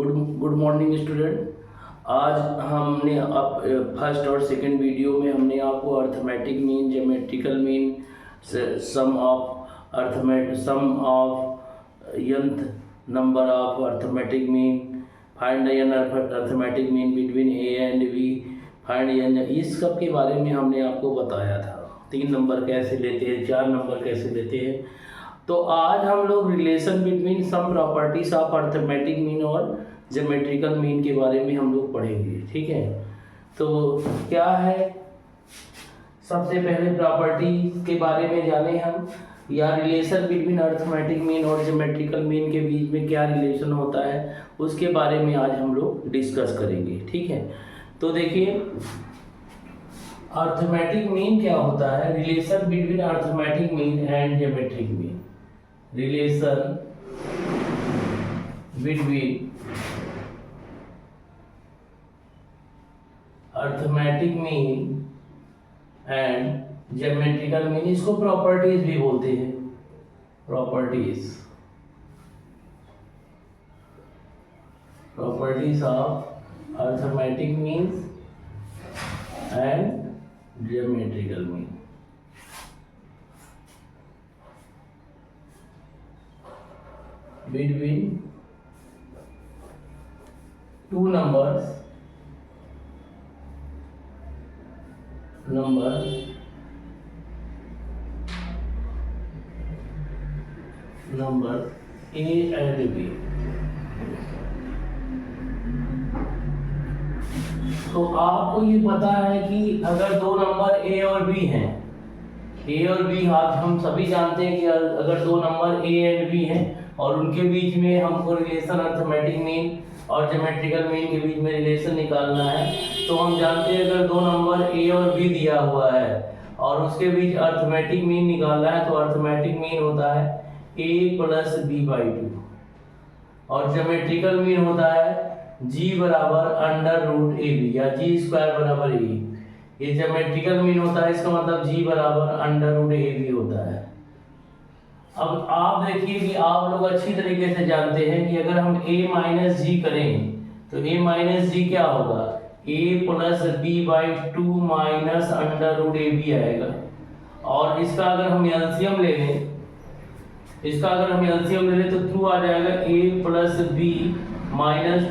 Good morning student. आज हमने first और सेकंड वीडियो में हमने आपको arithmetic mean, geometrical mean, sum of nth number of arithmetic mean, find the arithmetic mean between A and B, find इस सब के बारे में हमने आपको बताया था। 3 नंबर कैसे लेते हैं, 4 नंबर कैसे लेते हैं। तो आज हम लोग relation between some properties of arithmetic mean और ज्योमेट्रिकल मीन के बारे में हम लोग पढ़ेंगे। ठीक है, तो क्या है, सबसे पहले प्रॉपर्टी के बारे में जाने हम, या रिलेशन बिटवीन अर्थमेटिक मीन और ज्योमेट्रिकल मीन के बीच में क्या रिलेशन होता है उसके बारे में आज हम लोग डिस्कस करेंगे। ठीक है, तो देखिए अर्थमेटिक मीन क्या होता है। Relation between arithmetic mean and geometric mean, relation between arithmetic mean and geometrical mean, इसको प्रॉपर्टीज भी बोलते हैं। Properties of arithmetic means and geometrical mean. Between two numbers A and B। तो आपको ये पता है कि अगर 2 नंबर A और B हैं, A और B हम सभी जानते हैं कि अगर 2 नंबर A एंड B हैं और उनके बीच में हमको रिलेशन अर्थमेटिक मीन और ज्योमेट्रिकल मीन के बीच में रिलेशन निकालना है, तो हम जानते हैं अगर 2 नंबर A और B दिया हुआ है और उसके बीच अर्थमेटिक मीन निकालना है, तो अर्थमेटिक मीन होता है A + B/2 और ज्योमेट्रिकल मीन होता है G = √AB या G² = A। ये ज्योमेट्रिकल मीन होता है, इसका मतलब G = √AB होता है। अब आप देखिए कि आप लोग अच्छी तरीके से जानते हैं कि अगर हम A - G करें तो A - G क्या होगा, A + B/2 √AB आएगा। और इसका अगर हम एलसीएम ले लें तो थ्रू आ जाएगा A + B -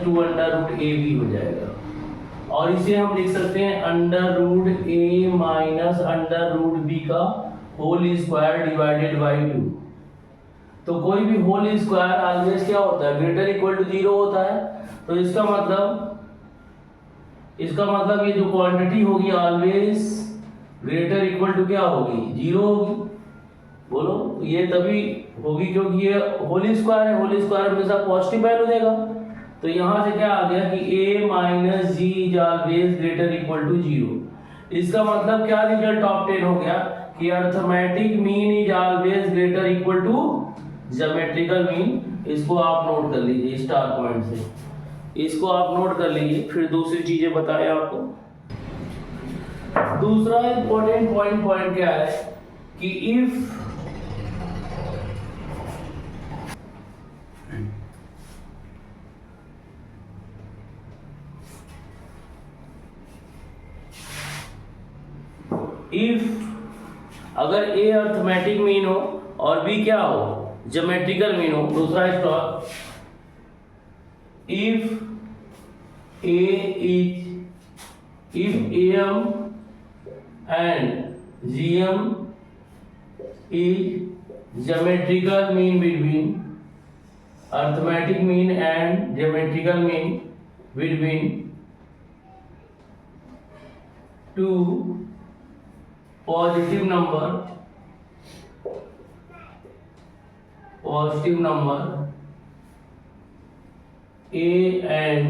2 √AB हो जाएगा। और इसे हम लिख सकते हैं √A - √B का होल स्क्वायर डिवाइडेड बाई 2। तो कोई भी होल स्क्वायर ऑलवेज क्या होता है, > 0 होता है। तो इसका मतलब ये जो क्वांटिटी होगी ऑलवेज > क्या होगी, 0 होगी। बोलो, तो ये तभी होगी क्योंकि ये होल स्क्वायर है, होल स्क्वायर हमेशा पॉजिटिव वैल्यू देगा। तो यहाँ से क्या आ गया कि A - G इज ऑलवेज > 0। इसका मतलब क्या रिजल्ट ऑब्टेन हो गया कि arithmetic mean is always > geometrical mean. इसको आप नोट कर लीजिए स्टार पॉइंट से, इसको आप नोट कर लीजिए। फिर दूसरी चीजें बताए आपको। दूसरा इंपॉर्टेंट पॉइंट क्या है कि इफ अगर A अर्थमेटिक मीन हो और B क्या हो, ज्योमेट्रिकल मीन हो। दूसरा stock, if AM and GM is geometrical mean between arithmetic mean and geometrical mean between two positive number A and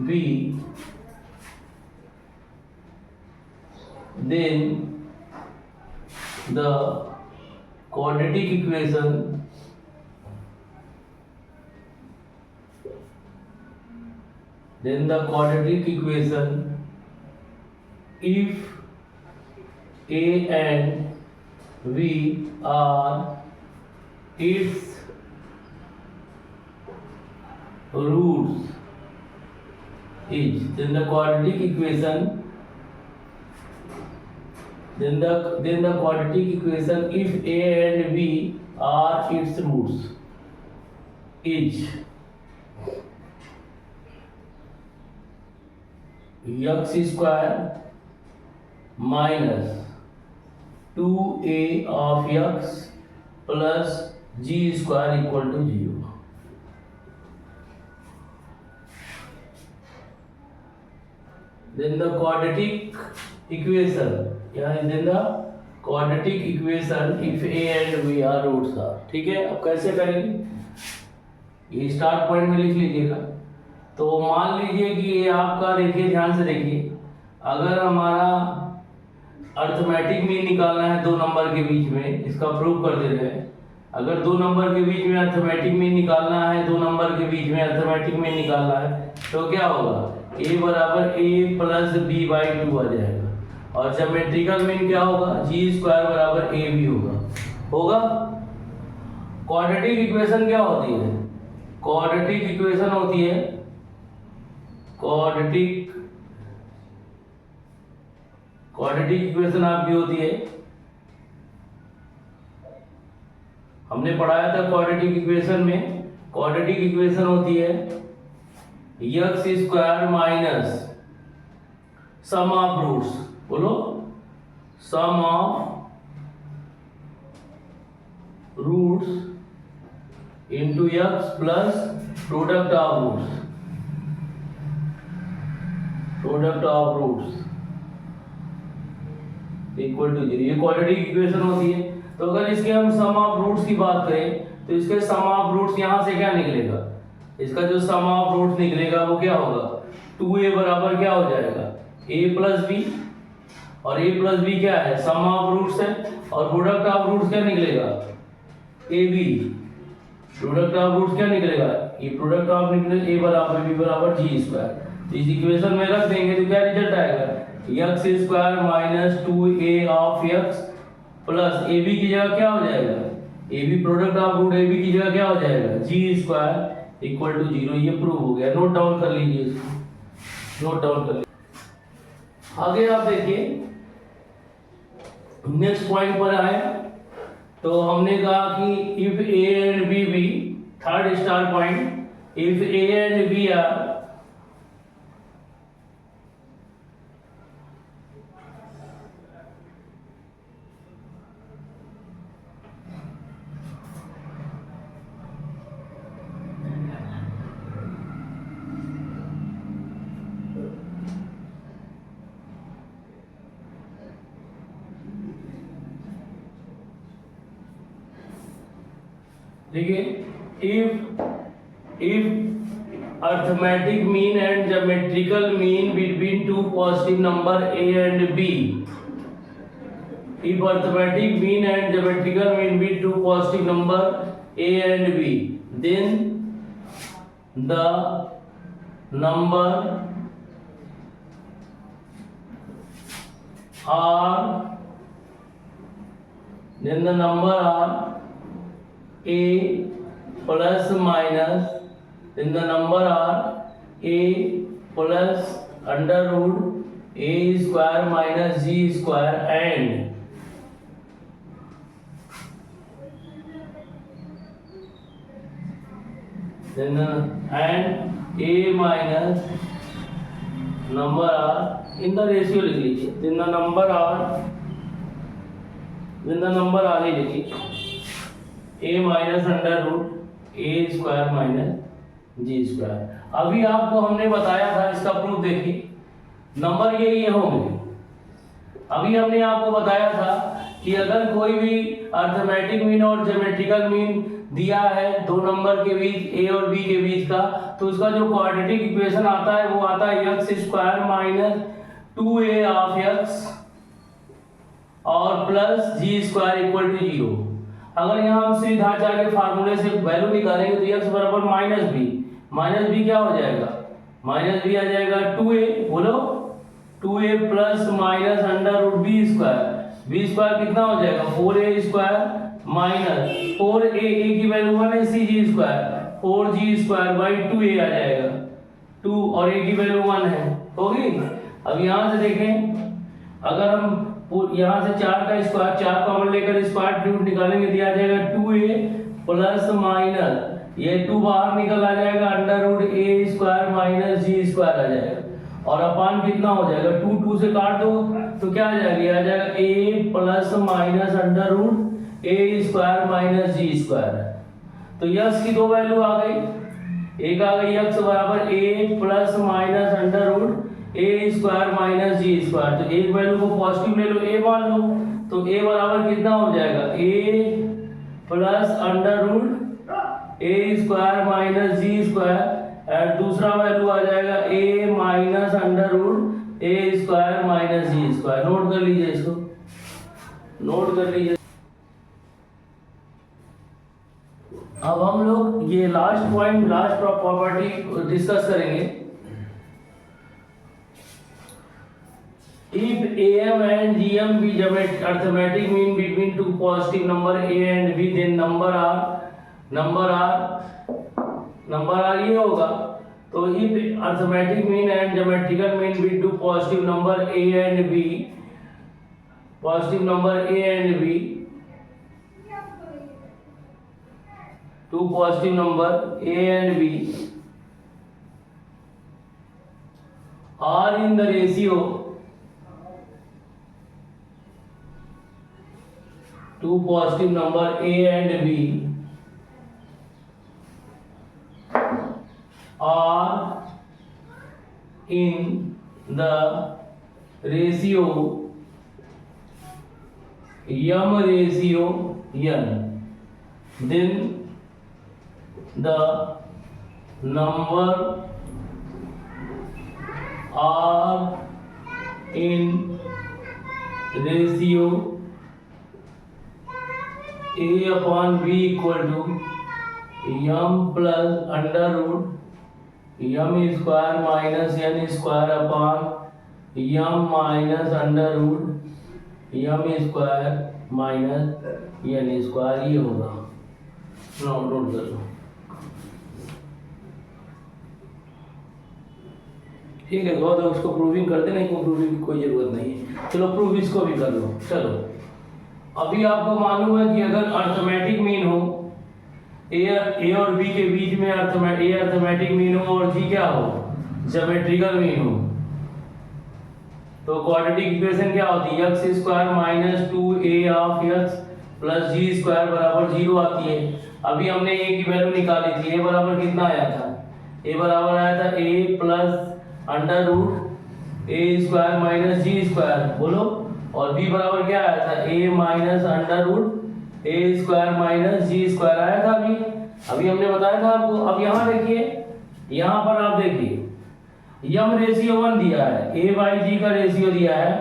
B, then the quadratic equation if A and B are its roots is. Then the quadratic equation if a and b are its roots is x square minus 2a of x plus g square equal to 0. Then the quadratic equation if a and b are roots are. ठीक है, अब कैसे करेंगे, ये start point में लिख लीजिएगा। तो मान लीजिए कि ये आपका, देखिए ध्यान से देखिए, अगर हमारा अर्थमेटिक मीन निकालना है दो नंबर के बीच में, इसका प्रूव कर दे रहे हैं। अगर दो नंबर के बीच में अर्थमेटिक मीन निकालना है, दो नंबर के बीच में अर्थमेटिक मीन निकालना है, तो क्या होगा, a बराबर a प्लस b बाई 2 आ जाएगा। और ज्योमेट्रिकल मीन क्या होगा, g स्क्वायर बराबर a b होगा। क्वाड्रेटिक इक्वेशन क्या होती है, क्वाड्रेटिक इक्वेशन होती है, क्वाड्रेटिक इक्वेशन आपकी होती है, हमने पढ़ाया था क्वाड्रेटिक इक्वेशन में, क्वाड्रेटिक इक्वेशन होती है x square minus sum of roots, बोलो sum of roots into x plus product of roots equal to 0। ये क्वाड्रेटिक इक्वेशन होती है। तो अगर इसके हम सम ऑफ रूट्स की बात करें, तो इसके सम ऑफ रूट्स यहां से क्या निकलेगा, इसका जो सम ऑफ रूट्स निकलेगा वो क्या होगा, 2a बराबर क्या हो जाएगा, a प्लस b, और a प्लस b क्या है, सम ऑफ रूट्स है, और प्रोडक्ट ऑफ रूट्स क्या निकलेगा, ab, प्रोडक्ट ऑफ रूट्स क्या निकलेगा, ये प्रोडक्ट ऑफ निकलेगा a बराबर b बराबर g स्क्वायर। इस इक्वेशन में रख देंगे तो क्या रिजल्ट आएगा, x square minus 2a of x plus ab की जगह क्या हो जाएगा, ab product of root ab की जगह क्या हो जाएगा, g स्क्वायर इक्वल टू 0। ये प्रूव हो गया, नोट डाउन कर लीजिए इसको, नोट डाउन कर लीजिए। आगे आप देखिए, नेक्स्ट पॉइंट पर आए तो हमने कहा कि इफ a एंड b भी, third star point, if a and b are देखिए, if arithmetic mean and geometrical mean between two positive number a and b, if arithmetic mean and geometrical mean between two positive number a and b, then the number are a plus minus, then the number are a plus under root a square minus g square and then a minus number are in the ratio लिख लीजिए, then the number are ही लिखिए a minus under root a square minus G square. अभी आपको हमने बताया था, इसका प्रूफ देखिए, नंबर ये होंगे। अभी हमने आपको बताया था कि अगर कोई भी अर्थमेटिक मीन और ज्योमेट्रिकल मीन दिया है दो नंबर के बीच, a और b के बीच का, तो उसका जो क्वाड्रेटिक इक्वेशन आता है वो आता है x square minus 2a of x और plus G square equal to 0। अगर यहाँ हम सीधाचार्य के फार्मूले से वैल्यू निकालेंगे तो x बराबर माइनस बी क्या हो जाएगा, माइनस बी आ जाएगा 2a, बोलो 2a plus minus under root B square कितना हो जाएगा 4a स्क्वायर माइनस 4a की वैल्यू 1 है, C G square 4g square by 2a आ जाएगा। 2 और a की वैल्यू 1 है, होगी। अब यहाँ से देखें, अगर हम यहाँ से 4 का स्क्वायर, 4 कॉमन लेकर स्क्वायर रूट निकालेंगे, दिया जाएगा 2a प्लस माइनस ये 2 बाहर निकल आ जाएगा, under root a square minus G square आ जाएगा, और अपान कितना हो जाएगा, 2 2 से काट दो तो क्या आ जाएगा, आ जाएगा a plus minus under root a square minus G square. तो यक्स की दो वैल्यू आ गई, एक आ गई यक्स बराबर a plus minus under root a square minus G square. तो एक वैल्यू को पॉजिटिव ले लो, a मान लो, तो a बराबर कितना हो जाएगा, a plus under root a square minus G square, और दूसरा वैल्यू आ जाएगा a minus under root a square minus G square. Note कर लीजिए, इसको नोट कर लीजिए। अब हम लोग ये last point, last property discuss करेंगे। If AM and GM be arithmetic mean between two positive number A and B, then number R ये होगा। तो if arithmetic mean and geometrical mean be two positive number A and B, positive number A and B, two positive number A and B are in the ratio two positive number A and B are in the ratio m ratio n, then the number are in ratio a upon b equal to m plus under root m square minus n square upon m minus under root m square minus n square, ये होगा। Note कर लो, ठीक है। तो उसको proving कर देना, इसको प्रूविंग की कोई जरूरत नहीं है। चलो प्रूव इसको भी कर लो। चलो अभी आपको मालूम है कि अगर अर्थमेटिक मीन हो, ए और बी के बीच में अर्थमेटिक मीन हो और जी क्या हो, ज्योमेट्रिकल मीन हो, तो क्वाड्रेटिक इक्वेशन क्या होती है, X square minus 2a of X plus G square बराबर 0 आती है। अभी हमने a की वैल्यू निकाली थी, a बराबर कितना आया था, a बराबर आया था a plus under root a square minus G square, बोलो। और b बराबर क्या आया था, a minus under root a square minus G square आया था अभी हमने बताया था आपको। अब यहाँ देखिए, यहाँ पर आप देखिए यम रेशियो 1 दिया है, a बाई जी का रेशियो दिया है।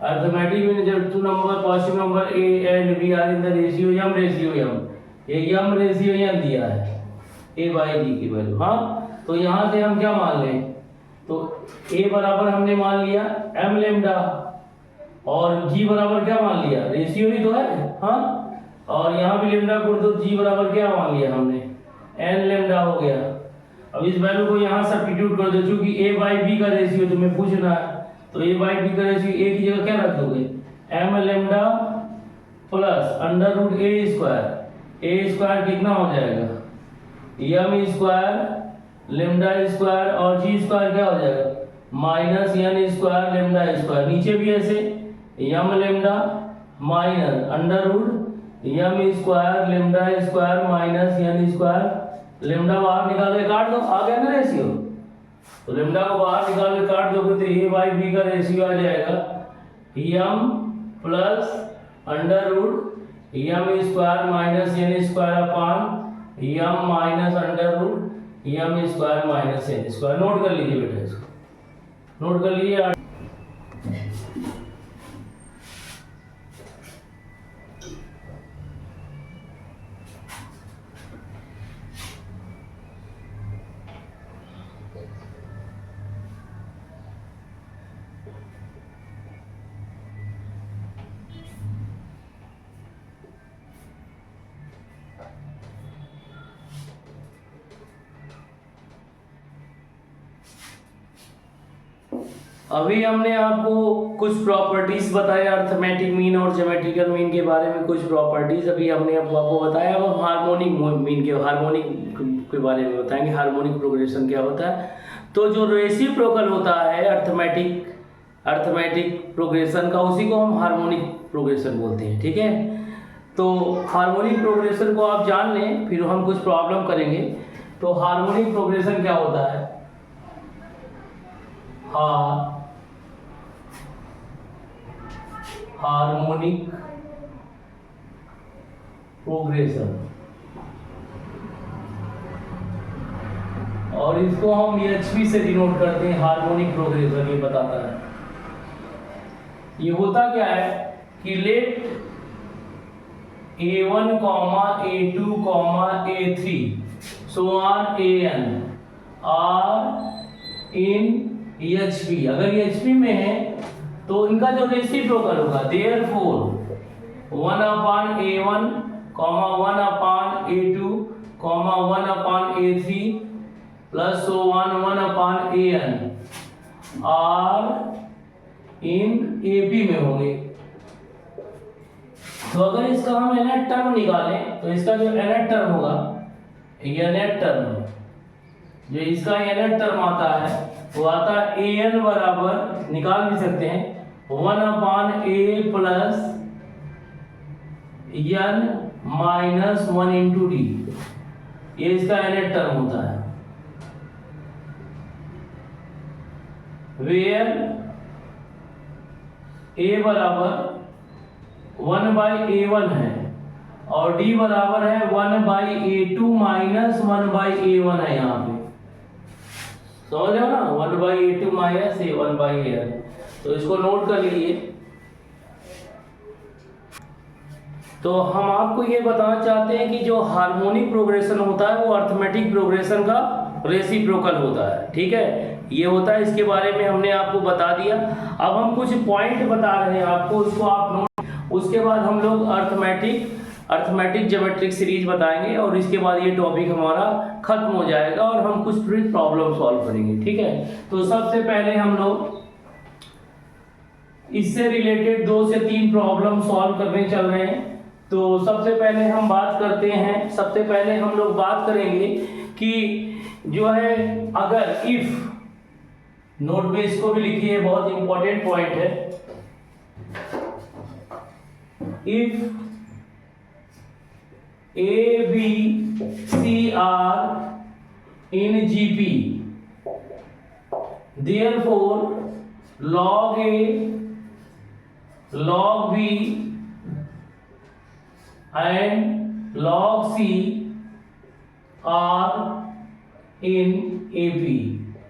अर्थमेटिक में जब two number positive number a and b are in the ratio M ratio M, ये यम रेशियो यम दिया है a बाई जी की वैल्यू। हाँ, तो यहाँ से हम क्या मान लें, तो a बराबर हमने मान लिया m लेमडा, और g बराबर क्या मान लिया, रेशियो ही तो है। हाँ, और यहाँ भी लेमडा को तो g बराबर क्या मान लिया हमने, n लेमडा हो गया। अब इस वैल्यू को यहाँ सब्स्टिट्यूट कर दो, क्योंकि a बाई b का रेशियो तुम्हें पूछना है, तो a बाई b का रेशियो a की जगह क्या रख दोगे, m lambda plus under root a square कितना हो जाएगा, m स्क्वायर लेमडा स्क्वायर और g स्क्वायर क्या हो जाएगा, minus n square lambda square. नीचे भी ऐसे m lambda minus under root m square lambda square minus n square, lambda बाहर निकाल के काट दो, आ गया ना रेशियो। तो लेमडा को बाहर निकाल के काट दोगे तो a बाई b का रेशियो आ जाएगा m plus under root m square minus n square upon m minus under root m square minus n square. Note कर लीजिए बेटा, इसको नोट कर लीजिए। अभी हमने आपको कुछ प्रॉपर्टीज बताए अर्थमेटिक मीन और ज्योमेट्रिकल मीन के बारे में, कुछ प्रॉपर्टीज अभी हमने आपको बताया। अब हम हार्मोनिक मीन के बारे में बताएंगे, हार्मोनिक प्रोग्रेशन क्या होता है। तो जो रेसिप्रोकल होता है अर्थमेटिक प्रोग्रेशन का, उसी को हम हार्मोनिक प्रोग्रेशन बोलते हैं, ठीक है। तो हार्मोनिक प्रोग्रेशन को आप जान लें, फिर हम कुछ प्रॉब्लम करेंगे। तो हार्मोनिक प्रोग्रेशन क्या होता है? हार्मोनिक प्रोग्रेशन, और इसको हम एचपी से डिनोट करते हैं। हार्मोनिक प्रोग्रेशन ये बताता है, ये होता क्या है कि let a1, a2, a3 so on an are in HP. अगर एचपी में है तो इनका जो रेसिप्रोकल होगा, therefore 1/a1, 1/a2, 1/a3 plus so on 1/an are in AP में होंगे। तो अगर इसका हम nth टर्म निकालें, तो इसका जो nth टर्म होगा, nth टर्म जो इसका nth टर्म आता है, वो आता है an बराबर, निकाल भी सकते हैं, 1/a plus n minus 1 into D. ये इसका nth टर्म होता है, वेयर a बराबर 1/a1 है और d बराबर है 1/a2 माइनस 1/a1 है। यहाँ पे समझ रहे हो ना, 1/a2 माइनस 1/a1। तो इसको नोट कर लीजिए। तो हम आपको ये बताना चाहते हैं कि जो हार्मोनिक प्रोग्रेशन होता है वो अर्थमेटिक प्रोग्रेशन का रेसिप्रोकल होता है, ठीक है। ये होता है, इसके बारे में हमने आपको बता दिया। अब हम कुछ पॉइंट बता रहे हैं आपको, उसको आप नोट। उसके बाद हम लोग अर्थमेटिक ज्योमेट्रिक सीरीज बताएंगे और इसके बाद ये टॉपिक हमारा खत्म हो जाएगा और हम कुछ प्रॉब्लम सॉल्व करेंगे, ठीक है। तो सबसे पहले हम लोग इससे रिलेटेड 2 से 3 प्रॉब्लम सॉल्व करने चल रहे हैं। तो सबसे पहले हम बात करते हैं, सबसे पहले हम लोग बात करेंगे कि जो है, अगर इफ, नोट में इसको भी लिखिए, बहुत इंपॉर्टेंट पॉइंट है। If A, B, C are in GP, therefore log A, log B and log C are in AP।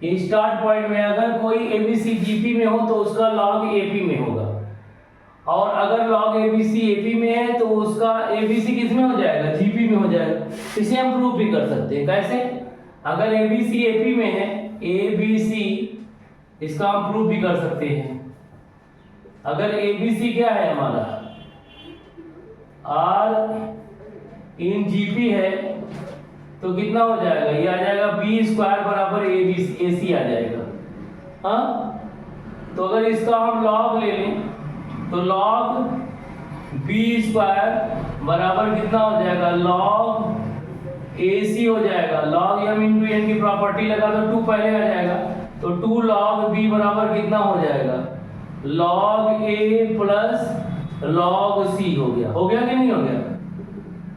ये स्टार्ट पॉइंट में अगर कोई ABC GP में हो तो उसका log AP में होगा, और अगर log ABC AP में है तो उसका ABC किस में हो जाएगा? GP में हो जाएगा। इसे हम प्रूव भी कर सकते हैं। कैसे? अगर ABC AP में है, ABC, इसका हम प्रूव भी कर सकते हैं। अगर ABC क्या है हमारा, R इन GP है, तो कितना हो जाएगा? ये आ जाएगा B² बराबर AC आ जाएगा। हाँ, तो अगर इसका हम log ले लें तो log B² बराबर कितना हो जाएगा? log AC हो जाएगा। log m इंटू n की प्रॉपर्टी लगा तो 2 पहले आ जाएगा, तो 2 log B बराबर कितना हो जाएगा? log A plus log C हो गया। हो गया कि नहीं हो गया?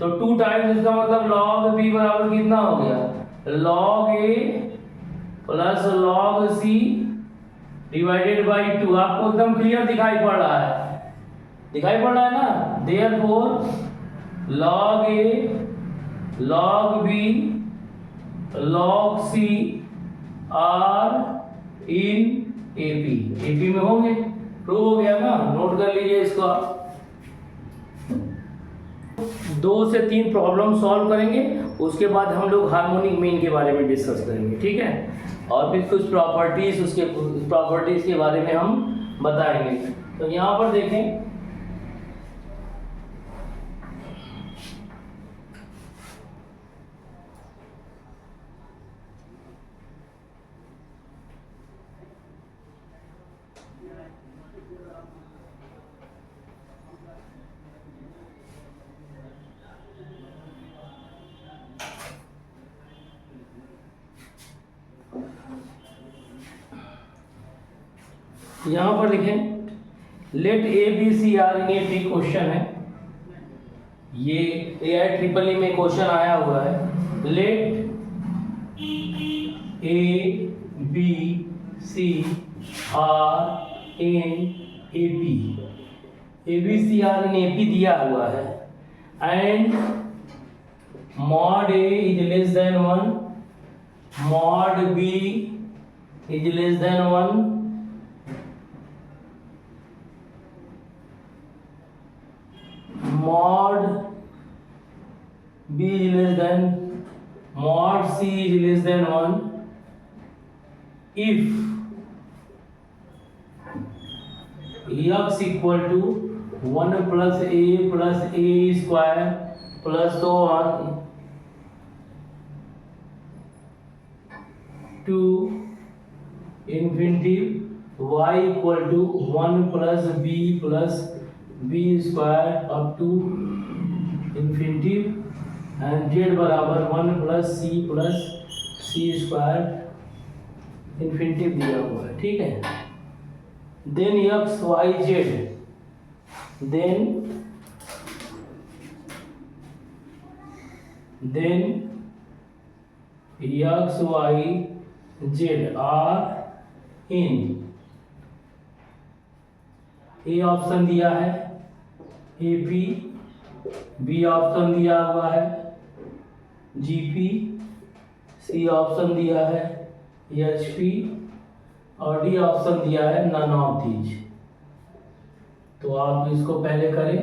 तो 2 टाइम्स इसका मतलब log B बराबर कितना हो गया? log A plus log C divided by 2। आपको एकदम क्लियर दिखाई पड़ रहा है? दिखाई पड़ रहा है ना? Therefore log A, log B, log C are in AP। AP में होंगे, प्रूव हो गया ना? नोट कर लीजिए इसको आप। 2 से 3 प्रॉब्लम सॉल्व करेंगे, उसके बाद हम लोग हार्मोनिक मीन के बारे में डिस्कस करेंगे, ठीक है। और फिर कुछ प्रॉपर्टीज, उसके प्रॉपर्टीज के बारे में हम बताएंगे। तो यहाँ पर देखें, यहाँ पर लिखें let A B C are in A P question है, ये AI-EEE में क्वेश्चन आया हुआ है। Let A B C are in A P, A B C are in A P दिया हुआ है, and mod A is less than 1, mod B is less than 1, mod b is less than mod c is less than 1 if x equal to 1 plus a square plus so on to infinity, y equal to 1 plus b square up to infinity, and z बराबर 1 plus c square infinity दिया हुआ है, ठीक है। Then x y z, then x y z are in, A option दिया है AP, B option दिया हुआ है GP, सी ऑप्शन दिया है HP, और डी ऑप्शन दिया है नन ऑफ दीज। तो आप इसको पहले करें,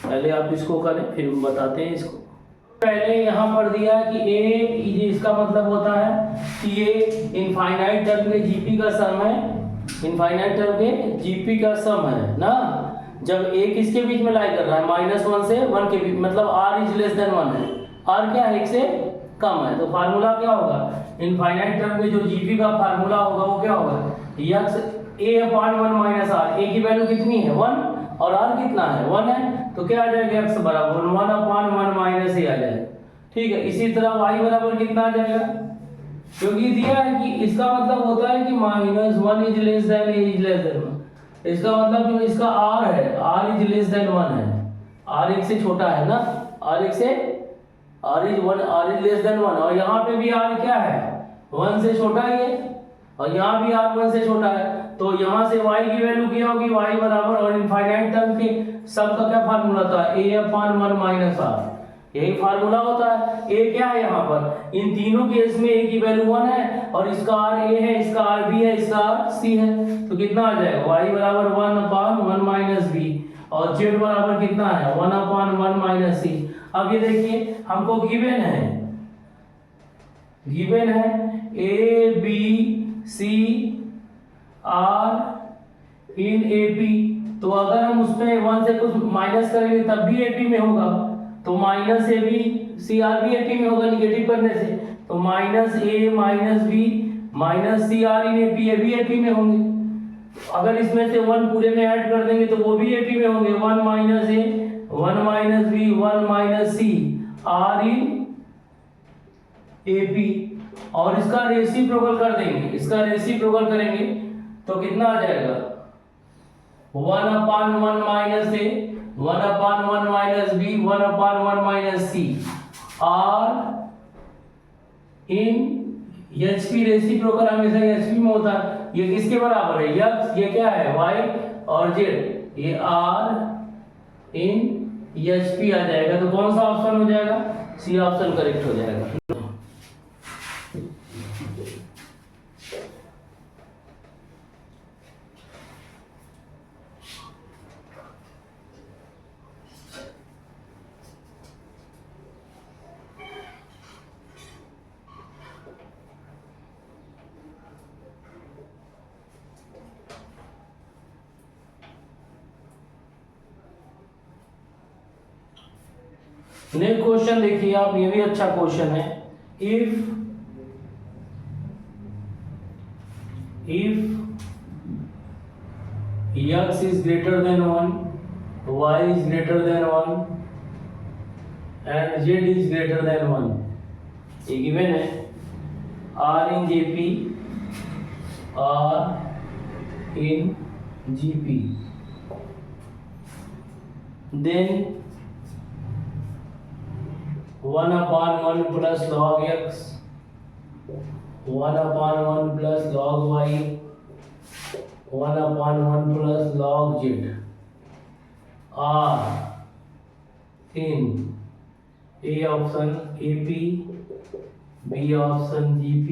पहले आप इसको करें फिर हम बताते हैं इसको। पहले यहाँ पर दिया है कि ए, इसका मतलब होता है कि ये इनफाइनाइट टर्म के GP का सम है, इनफाइनाइट टर्म के GP का सम है ना। जब a किसके बीच में लाई कर रहा है, -1 से 1 के बीच, मतलब r इज लेस देन 1 है, r क्या है 1 से कम है, तो फार्मूला क्या होगा, इनफाइनाइट टर्म में जो GP का फार्मूला होगा वो क्या होगा, x a/1 - r, a की वैल्यू कितनी है 1 और r कितना है 1 है, तो क्या आ जाएगा x बराबर 1/1 - a आ जाएगा, ठीक है। इसी तरह y बराबर कितना आ जाएगा, क्योंकि दिया है कि इसका मतलब होता है कि -1 is less then a is less than 1, इसका मतलब जो इसका r है, r इज लेस देन 1 है, r 1 से छोटा है ना, r 1 से r इज लेस देन 1, और यहाँ पे भी r क्या है 1 से छोटा ही है, और यहाँ भी r 1 से छोटा है, तो यहाँ से y की वैल्यू क्या होगी, y बराबर, और इनफाइनाइट टर्म के सब का क्या फार्मूला था, a/1 - r, यही फार्मूला होता है। a क्या है यहाँ पर, इन तीनों केस में a की वैल्यू 1 है, और इसका r a है, इसका r b है, इसका r c है, तो कितना आ जाएगा y बराबर 1/1 - b, और z बराबर कितना है 1/1 - c। अब ये देखिए हमको गिवन है a b c r in AP, तो अगर हम उसमें 1 से कुछ माइनस करेंगे तब भी AP में होगा, तो -AB CR भी AP में होगा निगेटिव करने से, तो -A - B -CR in AP, ये भी AP में होंगे। अगर इसमें से 1 पूरे में ऐड कर देंगे तो वो भी AP में होंगे, 1 - A 1 - B 1 - C R in AP, और इसका रेसिप्रोकल कर देंगे, इसका रेसिप्रोकल करेंगे तो कितना आ जाएगा 1/1 - A 1/1 - B 1/1 - C R in HP, reciprocal हमेशा HP में होता है, ये किसके बराबर है x, ये क्या है y, और z, ये R इन HP आ जाएगा, तो कौन सा ऑप्शन हो जाएगा, C ऑप्शन करेक्ट हो जाएगा। नेक्स्ट क्वेश्चन देखिए आप, ये भी अच्छा क्वेश्चन है। If x is greater than 1, y is greater than 1 and z is greater than 1, ये गिवन है। r in JP, r in GP. Then 1/1 plus log x, 1/1 plus log y, 1/1 plus log z are in A option AP, B option GP,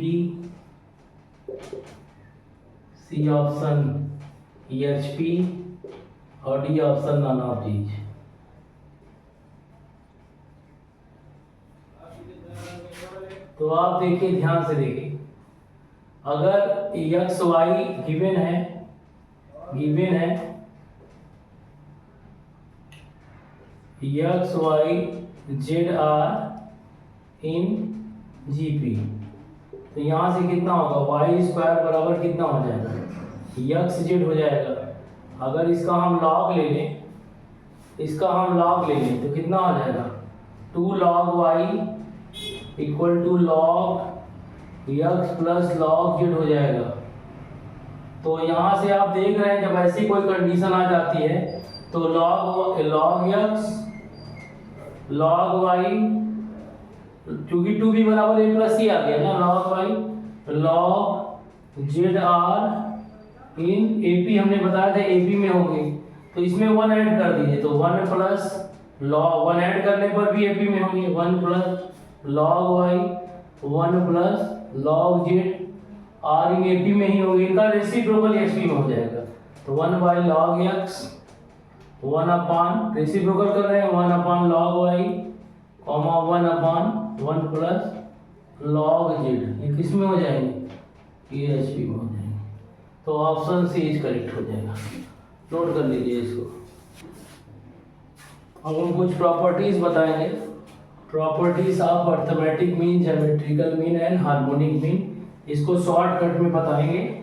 C option EHP और D option none of these. तो आप देखिए, ध्यान से देखिए, अगर X Y given है X Y Z are in GP, तो यहाँ से कितना होगा, वाई स्क्वायर बराबर कितना हो जाएगा, एक्स जेड हो जाएगा। अगर इसका हम लॉग ले लें तो कितना हो जाएगा, 2 log Y equal to log X plus log Z हो जाएगा। तो यहाँ से आप देख रहे हैं, जब ऐसी कोई कंडीशन आ जाती है तो लॉग एक्स लॉग वाई, क्योंकि 2 भी बराबर ए प्लस सी आ गया ना, log Y log Z are in AP, हमने बताया था एपी में होंगे, तो इसमें 1 ऐड कर दीजिए, तो 1 प्लस लॉग 1 ऐड करने पर भी एपी में होंगे, 1 plus log Y 1 plus log Z are in AP में ही होंगे, इनका रेसिप्रोकल एचपी में हो जाएगा। तो 1 by log x 1 upon reciprocal कर रहे हैं 1 अपान लॉग वाई कॉमा 1 अपान 1 प्लस लॉग जेड, ये किस में हो जाएंगे, ये एचपी में हो जाएंगे। तो ऑप्शन सी इज करेक्ट हो जाएगा, नोट कर लीजिए इसको। अब हम कुछ प्रॉपर्टीज बताएंगे, properties of arithmetic mean, geometrical mean and harmonic mean, इसको शॉर्टकट में बताएंगे।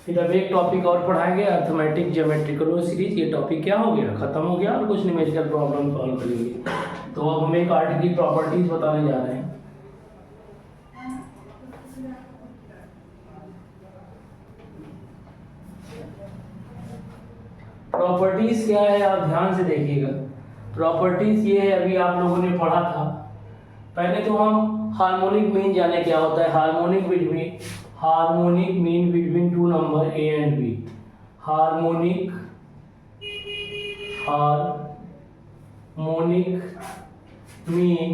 फिर अब एक टॉपिक और पढ़ाएंगे, अर्थमेटिक ज्योमेट्रिकल सीरीज, ये टॉपिक क्या हो गया, खत्म हो गया, और कुछ न्यूमेरिकल प्रॉब्लम सॉल्व करेंगे। तो अब हम एक आर्ट की प्रॉपर्टीज बताने जा रहे हैं। प्रॉपर्टीज क्या है, आप ध्यान से देखिएगा। प्रॉपर्टीज ये है, अभी आप लोगों ने पढ़ा था। पहले तो हम हार्मोनिक मीन जाने क्या होता है, harmonic mean between 2 number A and B, harmonic mean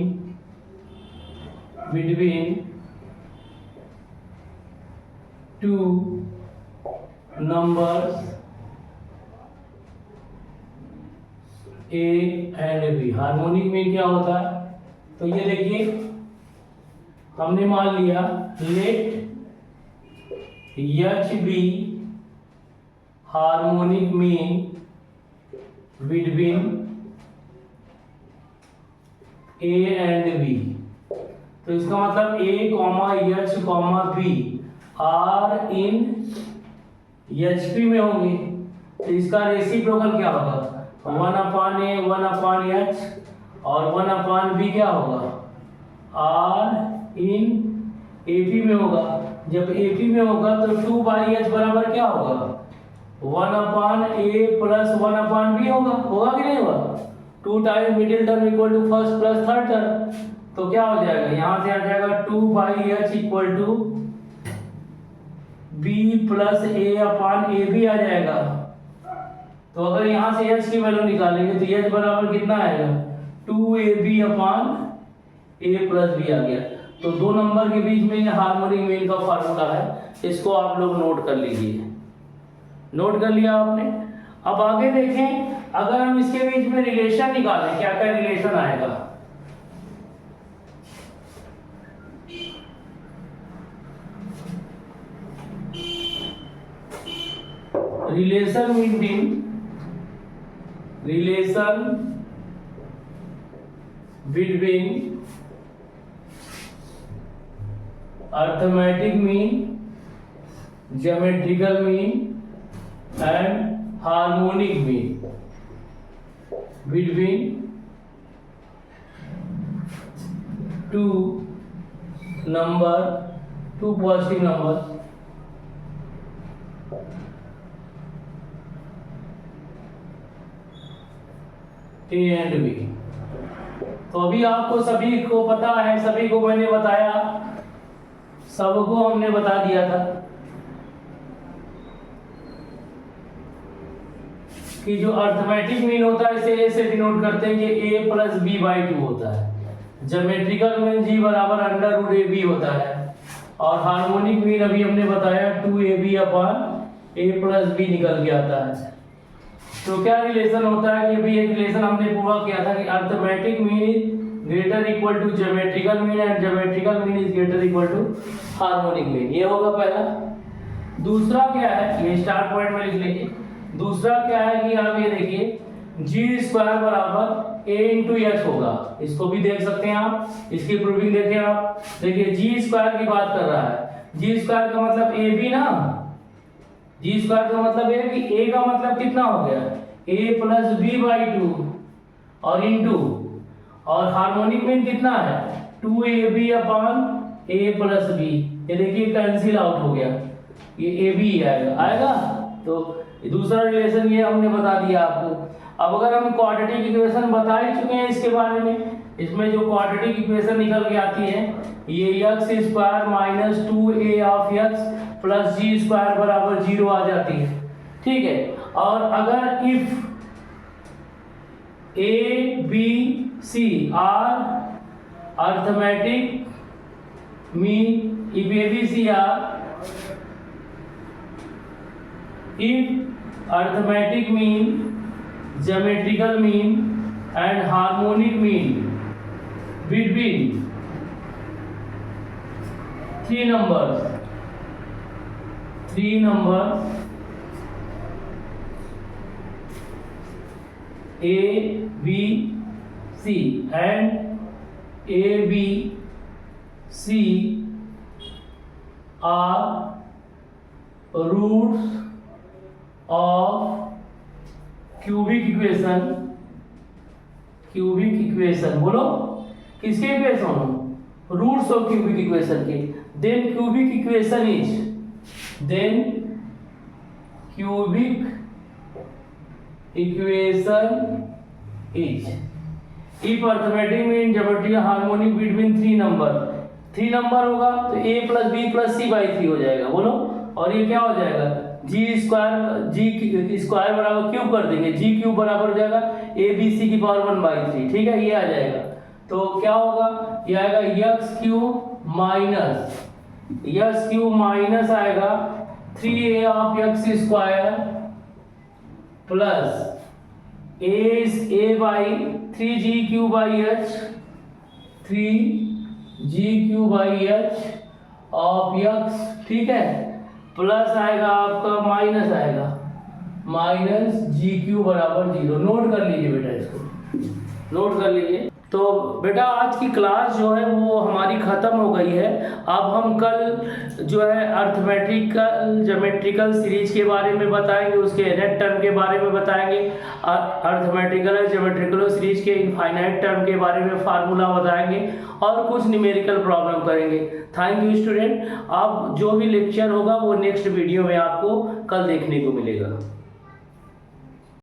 between 2 numbers A and B. Harmonic mean क्या होता है, तो ये देखिए, हमने मान लिया let H B harmonic mean between A and B, तो इसका मतलब A comma H comma B are in H P में होंगे, तो इसका रेसिप्रोकल क्या होगा, 1 अपान ए 1 अपान एच और 1 अपान बी क्या होगा, आर इन एपी में होगा। जब एपी में होगा तो 2 बाई एच बराबर क्या होगा, 1 अपान ए प्लस 1 अपान बी होगा कि नहीं होगा, 2 time middle term equal to first plus third term, तो क्या हो जाएगा, यहाँ से आ जाएगा 2 by H equal to B plus A upon A B आ जाएगा। तो अगर यहाँ से एच की वैल्यू निकालेंगे तो एच बराबर कितना आएगा, 2ab अपान ए प्लस बी आ गया। तो 2 नंबर के बीच में हार्मोनिक मीन का फार्मूला है, इसको आप लोग नोट कर लीजिए। नोट कर लिया आपने। अब आगे देखें, अगर हम इसके बीच में रिलेशन निकालें, क्या क्या रिलेशन आएगा, relation between arithmetic mean, geometrical mean and harmonic mean between 2 positive number A and B. तो अभी आपको सभी को पता है, सभी को मैंने बताया, सबको हमने बता दिया था कि जो अर्थमेटिक मीन होता है इसे ऐसे डिनोट करते हैं कि a प्लस बी बाई 2 होता है। ज्योमेट्रिकल मीन g बराबर अंडर रूट ए बी होता है। और हार्मोनिक मीन अभी हमने बताया 2ab upon a plus B निकल के आता है। तो क्या रिलेशन होता है कि अभी एक रिलेशन हमने पूरा किया था कि arithmetic mean is greater equal to geometrical mean and geometrical mean is greater equal to harmonic mean. ये होगा पहला। दूसरा क्या है, ये स्टार्ट पॉइंट में लिख लीजिए। दूसरा क्या है कि आप ये देखिए जी स्क्वायर बराबर ए इंटू एच होगा। इसको भी देख सकते हैं आप, इसकी प्रूविंग देखें आप। देखिए जी स्क्वायर की बात कर रहा है, जी स्क्वायर का मतलब ए बी ना, जी स्क्वायर का मतलब है कि ए का मतलब कितना हो गया, ए प्लस बी बाई 2 और इंटू, और हार्मोनिक मीन कितना है 2ab अपॉन ए प्लस बी। ये देखिए कैंसिल आउट हो गया, ये ए बी आएगा। तो दूसरा रिलेशन ये हमने बता दिया आपको। अब अगर हम क्वाड्रेटिक इक्वेशन बता ही चुके हैं इसके बारे में, इसमें जो क्वाड्रेटिक इक्वेशन निकल के आती है ये x square minus 2a of x plus G square बराबर 0 आ जाती है, ठीक है। और अगर if a b c are arithmetic mean, if a b c are, if arithmetic mean, geometrical mean and harmonic mean between three numbers a b c and a b c are roots of cubic equation, बोलो किसके इक्वेशन, roots of cubic equation के। Then cubic equation is if arithmetic mean geometrical harmonic between 3 number होगा तो a plus B plus C by 3 हो जाएगा, बोलो। और ये क्या हो जाएगा, जी स्क्वायर बराबर क्यूब कर देंगे, जी क्यूब बराबर हो जाएगा ए बी सी की पावर 1/3, ठीक है, ये आ जाएगा। तो क्या होगा, ये आएगा यक्स क्यूब माइनस आएगा 3a of x square plus A by 3g cube by H, 3g cube by H of x, ठीक है, प्लस आएगा आपका माइनस आएगा माइनस जी क्यू बराबर 0। नोट कर लीजिए बेटा, इसको नोट कर लीजिए। तो बेटा आज की क्लास जो है वो हमारी ख़त्म हो गई है। अब हम कल जो है अर्थमेट्रिकल ज्योमेट्रिकल सीरीज के बारे में बताएंगे, उसके नेट टर्म के बारे में बताएंगे, अर्थमेट्रिकल ज्योमेट्रिकल सीरीज के इनफाइनाइट टर्म के बारे में फार्मूला बताएंगे और कुछ न्यूमेरिकल प्रॉब्लम करेंगे। Thank you student. अब जो भी लेक्चर होगा वो नेक्स्ट वीडियो में आपको कल देखने को मिलेगा।